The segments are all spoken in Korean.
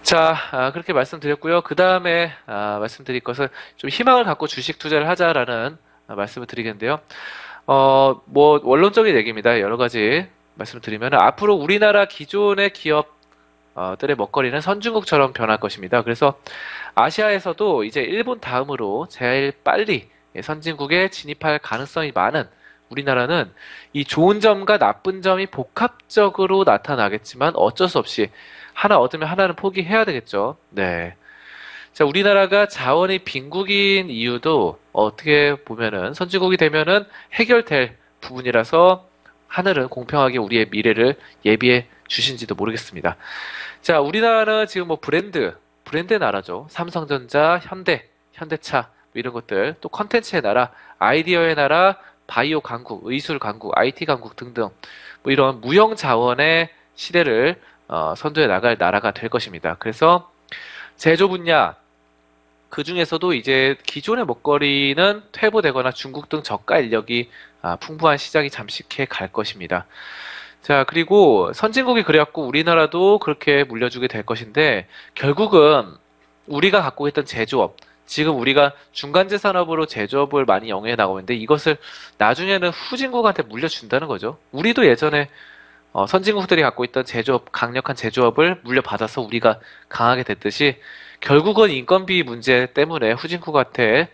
자, 그렇게 말씀드렸고요. 그 다음에 말씀드릴 것은 좀 희망을 갖고 주식 투자를 하자라는 말씀을 드리겠는데요. 뭐 원론적인 얘기입니다. 여러 가지 말씀드리면 앞으로 우리나라 기존의 기업들의 먹거리는 선진국처럼 변할 것입니다. 그래서 아시아에서도 이제 일본 다음으로 제일 빨리 선진국에 진입할 가능성이 많은 우리나라는 이 좋은 점과 나쁜 점이 복합적으로 나타나겠지만 어쩔 수 없이 하나 얻으면 하나는 포기해야 되겠죠. 네. 자, 우리나라가 자원이 빈국인 이유도 어떻게 보면은 선진국이 되면은 해결될 부분이라서 하늘은 공평하게 우리의 미래를 예비해 주신지도 모르겠습니다. 자, 우리나라는 지금 뭐 브랜드의 나라죠. 삼성전자, 현대차, 뭐 이런 것들, 또 컨텐츠의 나라, 아이디어의 나라, 바이오 강국, 의술 강국, IT 강국 등등, 뭐 이런 무형 자원의 시대를 선도해 나갈 나라가 될 것입니다. 그래서 제조 분야, 그 중에서도 이제 기존의 먹거리는 퇴보되거나 중국 등 저가 인력이 풍부한 시장이 잠식해 갈 것입니다. 자, 그리고 선진국이 그래갖고 우리나라도 그렇게 물려주게 될 것인데, 결국은 우리가 갖고 있던 제조업, 지금 우리가 중간재 산업으로 제조업을 많이 영위해 나가고 있는데, 이것을 나중에는 후진국한테 물려준다는 거죠. 우리도 예전에 선진국들이 갖고 있던 제조업, 강력한 제조업을 물려받아서 우리가 강하게 됐듯이, 결국은 인건비 문제 때문에 후진국한테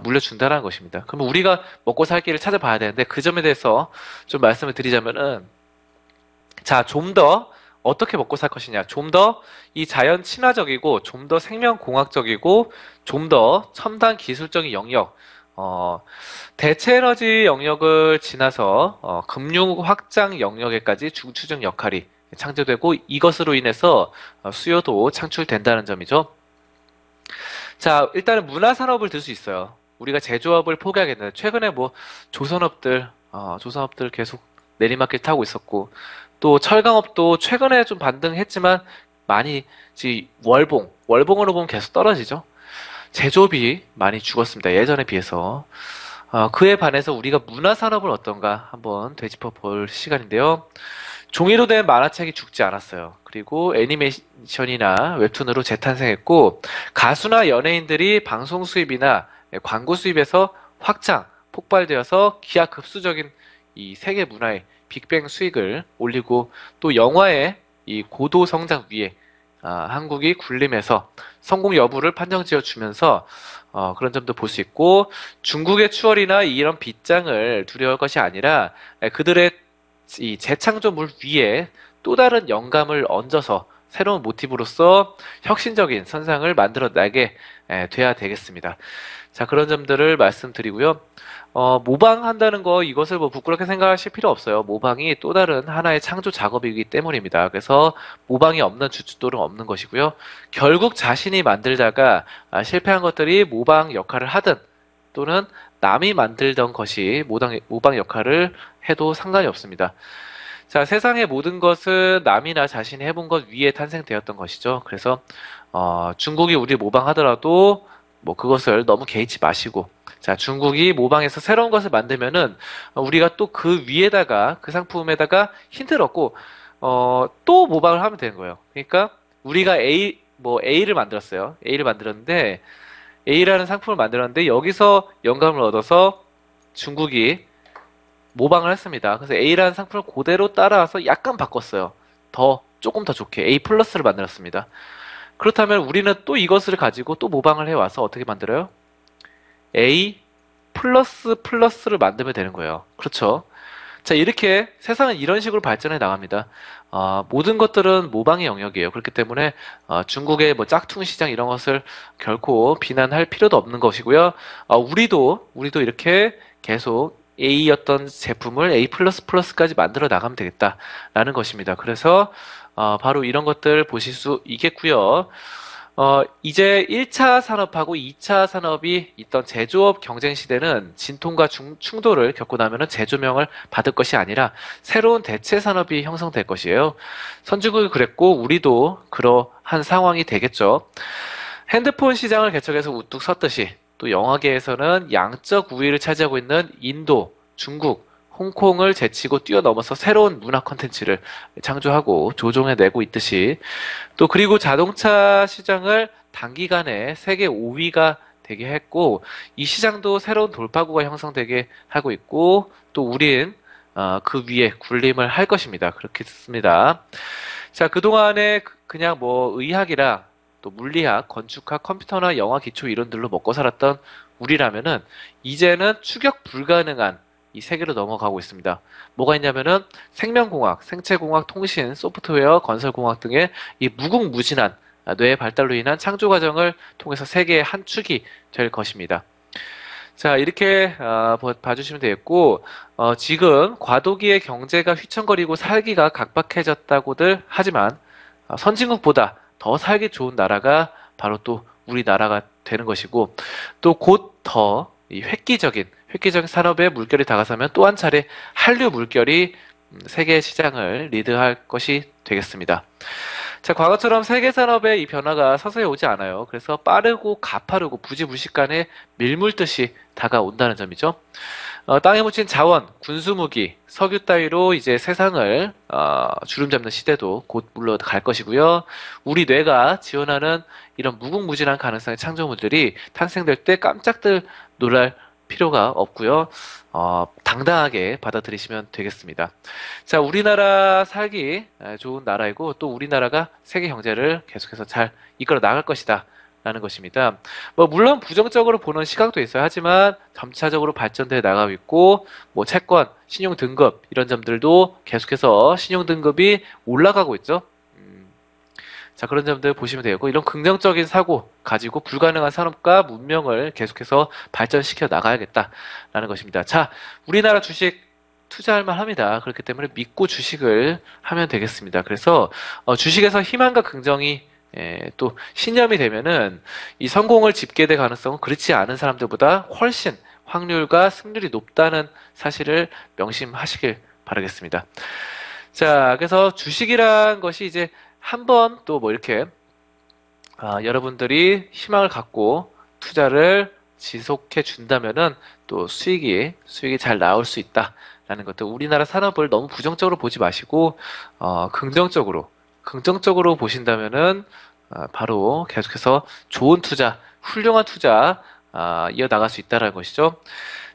물려준다는 것입니다. 그럼 우리가 먹고 살 길을 찾아봐야 되는데, 그 점에 대해서 좀 말씀을 드리자면은, 자, 좀 더 어떻게 먹고 살 것이냐. 좀 더 이 자연 친화적이고, 좀 더 생명공학적이고, 좀 더 첨단 기술적인 영역, 대체 에너지 영역을 지나서 금융 확장 영역에까지 중추적 역할이 창조되고, 이것으로 인해서 수요도 창출된다는 점이죠. 자, 일단은 문화산업을 들 수 있어요. 우리가 제조업을 포기하겠는데, 최근에 뭐 조선업들 계속 내리막길 타고 있었고, 또 철강업도 최근에 좀 반등했지만 많이 월봉으로 보면 계속 떨어지죠. 제조업이 많이 죽었습니다. 예전에 비해서. 그에 반해서 우리가 문화산업을 어떤가 한번 되짚어 볼 시간인데요. 종이로 된 만화책이 죽지 않았어요. 그리고 애니메이션이나 웹툰으로 재탄생했고, 가수나 연예인들이 방송 수입이나 광고 수입에서 폭발되어서 기하급수적인 이 세계 문화의 빅뱅 수익을 올리고, 또 영화의 이 고도 성장 위에 한국이 군림해서 성공 여부를 판정지어 주면서 그런 점도 볼 수 있고, 중국의 추월이나 이런 빗장을 두려워할 것이 아니라 그들의 이 재창조물 위에 또 다른 영감을 얹어서 새로운 모티브로서 혁신적인 선상을 만들어내게 돼야 되겠습니다. 자, 그런 점들을 말씀드리고요. 모방한다는 거, 이것을 뭐 부끄럽게 생각하실 필요 없어요. 모방이 또 다른 하나의 창조 작업이기 때문입니다. 그래서 모방이 없는 주춧돌은 없는 것이고요. 결국 자신이 만들다가 실패한 것들이 모방 역할을 하든, 또는 남이 만들던 것이 모방 역할을 해도 상관이 없습니다. 자, 세상의 모든 것은 남이나 자신이 해본 것 위에 탄생되었던 것이죠. 그래서 중국이 우리 모방하더라도 뭐 그것을 너무 개의치 마시고, 자, 중국이 모방해서 새로운 것을 만들면은 우리가 또 그 위에다가, 그 상품에다가 힌트를 얻고 또 모방을 하면 되는 거예요. 그러니까 우리가 A를 만들었어요. A를 만들었는데, A라는 상품을 만들었는데 여기서 영감을 얻어서 중국이 모방을 했습니다. 그래서 A라는 상품을 그대로 따라와서 약간 바꿨어요. 조금 더 좋게 A 플러스를 만들었습니다. 그렇다면 우리는 또 이것을 가지고 또 모방을 해와서 어떻게 만들어요? A 플러스 플러스를 만들면 되는 거예요. 그렇죠? 자, 이렇게 세상은 이런 식으로 발전해 나갑니다. 모든 것들은 모방의 영역이에요. 그렇기 때문에 중국의 뭐 짝퉁 시장 이런 것을 결코 비난할 필요도 없는 것이고요. 우리도 이렇게 계속 A였던 제품을 A 플러스 플러스까지 만들어 나가면 되겠다라는 것입니다. 그래서 바로 이런 것들 보실 수 있겠고요. 이제 1차 산업하고 2차 산업이 있던 제조업 경쟁 시대는 진통과 충돌을 겪고 나면은 재조명을 받을 것이 아니라 새로운 대체 산업이 형성될 것이에요. 선진국이 그랬고 우리도 그러한 상황이 되겠죠. 핸드폰 시장을 개척해서 우뚝 섰듯이 또 영화계에서는 양적 우위를 차지하고 있는 인도, 중국 홍콩을 제치고 뛰어넘어서 새로운 문화 콘텐츠를 창조하고 조종해내고 있듯이 또 그리고 자동차 시장을 단기간에 세계 5위가 되게 했고 이 시장도 새로운 돌파구가 형성되게 하고 있고 또 우린 그 위에 군림을 할 것입니다. 그렇겠습니다. 자, 그동안에 그냥 뭐 의학이랑 또 물리학, 건축학, 컴퓨터나 영화 기초 이론들로 먹고 살았던 우리라면은 이제는 추격 불가능한 이 세계로 넘어가고 있습니다. 뭐가 있냐면은 생명공학, 생체공학, 통신, 소프트웨어, 건설공학 등의 이 무궁무진한 뇌의 발달로 인한 창조 과정을 통해서 세계의 한 축이 될 것입니다. 자, 이렇게 봐주시면 되겠고 지금 과도기의 경제가 휘청거리고 살기가 각박해졌다고들 하지만 선진국보다 더 살기 좋은 나라가 바로 또 우리나라가 되는 것이고 또 곧 더 이 획기적인 산업의 물결이 다가서면 또 한 차례 한류 물결이 세계 시장을 리드할 것이 되겠습니다. 자, 과거처럼 세계 산업의 이 변화가 서서히 오지 않아요. 그래서 빠르고 가파르고 부지불식간에 밀물듯이 다가온다는 점이죠. 땅에 묻힌 자원, 군수무기, 석유 따위로 이제 세상을 주름잡는 시대도 곧 물러갈 것이고요. 우리 뇌가 지원하는 이런 무궁무진한 가능성의 창조물들이 탄생될 때 깜짝들 놀랄 필요가 없고요. 당당하게 받아들이시면 되겠습니다. 자, 우리나라 살기 좋은 나라이고 또 우리나라가 세계 경제를 계속해서 잘 이끌어 나갈 것이다. 라는 것입니다. 뭐 물론 부정적으로 보는 시각도 있어요. 하지만 점차적으로 발전돼 나가고 있고 뭐 채권, 신용 등급 이런 점들도 계속해서 신용 등급이 올라가고 있죠. 자, 그런 점들 보시면 되고 이런 긍정적인 사고 가지고 불가능한 산업과 문명을 계속해서 발전시켜 나가야겠다라는 것입니다. 자, 우리나라 주식 투자할 만합니다. 그렇기 때문에 믿고 주식을 하면 되겠습니다. 그래서 주식에서 희망과 긍정이 또 신념이 되면은 이 성공을 집게 될 가능성은 그렇지 않은 사람들보다 훨씬 확률과 승률이 높다는 사실을 명심하시길 바라겠습니다. 자, 그래서 주식이란 것이 이제 한번 또 뭐 이렇게 여러분들이 희망을 갖고 투자를 지속해 준다면은 또 수익이 잘 나올 수 있다라는 것들. 우리나라 산업을 너무 부정적으로 보지 마시고 긍정적으로 보신다면은 바로 계속해서 좋은 투자, 훌륭한 투자 이어나갈 수 있다는 것이죠.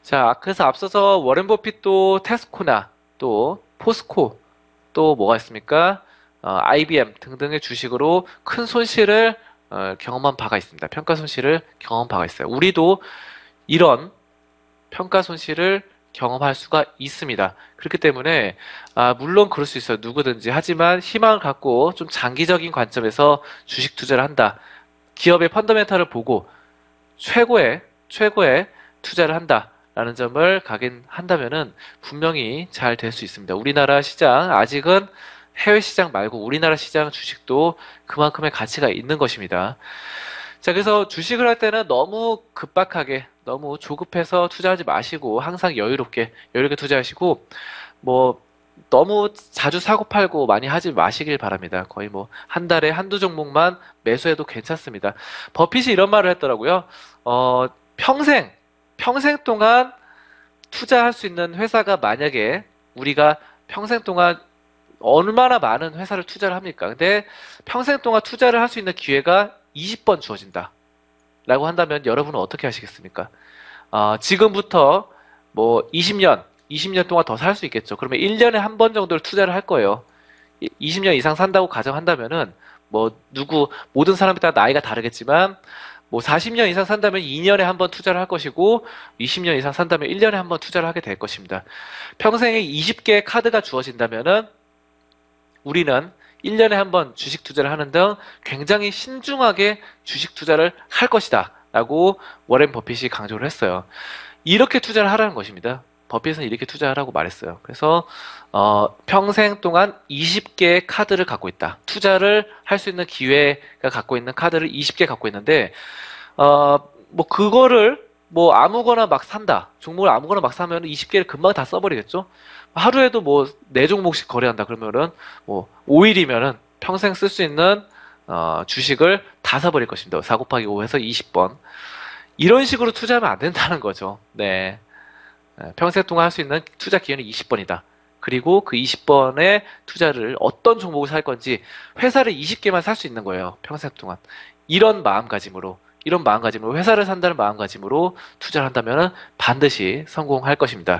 자, 그래서 앞서서 워렌 버핏도 테스코나 또 포스코 또 뭐가 있습니까? IBM 등등의 주식으로 큰 손실을 경험한 바가 있습니다. 평가 손실을 경험한 바가 있어요. 우리도 이런 평가 손실을 경험할 수가 있습니다. 그렇기 때문에 물론 그럴 수 있어요. 누구든지. 하지만 희망을 갖고 좀 장기적인 관점에서 주식 투자를 한다. 기업의 펀더멘탈을 보고 최고의 투자를 한다라는 점을 각인한다면은 분명히 잘 될 수 있습니다. 우리나라 시장 아직은 해외 시장 말고 우리나라 시장 주식도 그만큼의 가치가 있는 것입니다. 자, 그래서 주식을 할 때는 너무 급박하게, 너무 조급해서 투자하지 마시고 항상 여유롭게 투자하시고 뭐 너무 자주 사고 팔고 많이 하지 마시길 바랍니다. 거의 뭐 한 달에 한두 종목만 매수해도 괜찮습니다. 버핏이 이런 말을 했더라고요. 평생 동안 투자할 수 있는 회사가 만약에 우리가 평생 동안 얼마나 많은 회사를 투자를 합니까? 근데 평생 동안 투자를 할 수 있는 기회가 20번 주어진다. 라고 한다면 여러분은 어떻게 하시겠습니까? 지금부터 뭐 20년 동안 더 살 수 있겠죠. 그러면 1년에 한 번 정도를 투자를 할 거예요. 20년 이상 산다고 가정한다면은 모든 사람에 따라 나이가 다르겠지만 뭐 40년 이상 산다면 2년에 한 번 투자를 할 것이고 20년 이상 산다면 1년에 한 번 투자를 하게 될 것입니다. 평생에 20개의 카드가 주어진다면은 우리는 1년에 한 번 주식 투자를 하는 등 굉장히 신중하게 주식 투자를 할 것이다 라고 워렌 버핏이 강조를 했어요. 이렇게 투자를 하라는 것입니다. 버핏은 이렇게 투자하라고 말했어요. 그래서 평생 동안 20개의 카드를 갖고 있다. 투자를 할 수 있는 기회가 갖고 있는 카드를 20개 갖고 있는데 뭐 그거를 뭐 아무거나 막 산다. 종목을 아무거나 막 사면 20개를 금방 다 써버리겠죠. 하루에도 뭐 4종목씩 거래한다 그러면은 뭐 5일이면은 평생 쓸 수 있는 주식을 다 사버릴 것입니다. 4 곱하기 5 해서 20번. 이런 식으로 투자하면 안 된다는 거죠. 네. 평생 동안 할 수 있는 투자 기회는 20번이다. 그리고 그 20번의 투자를 어떤 종목을 살 건지 회사를 20개만 살 수 있는 거예요. 평생 동안. 이런 마음가짐으로 회사를 산다는 마음가짐으로 투자를 한다면 반드시 성공할 것입니다.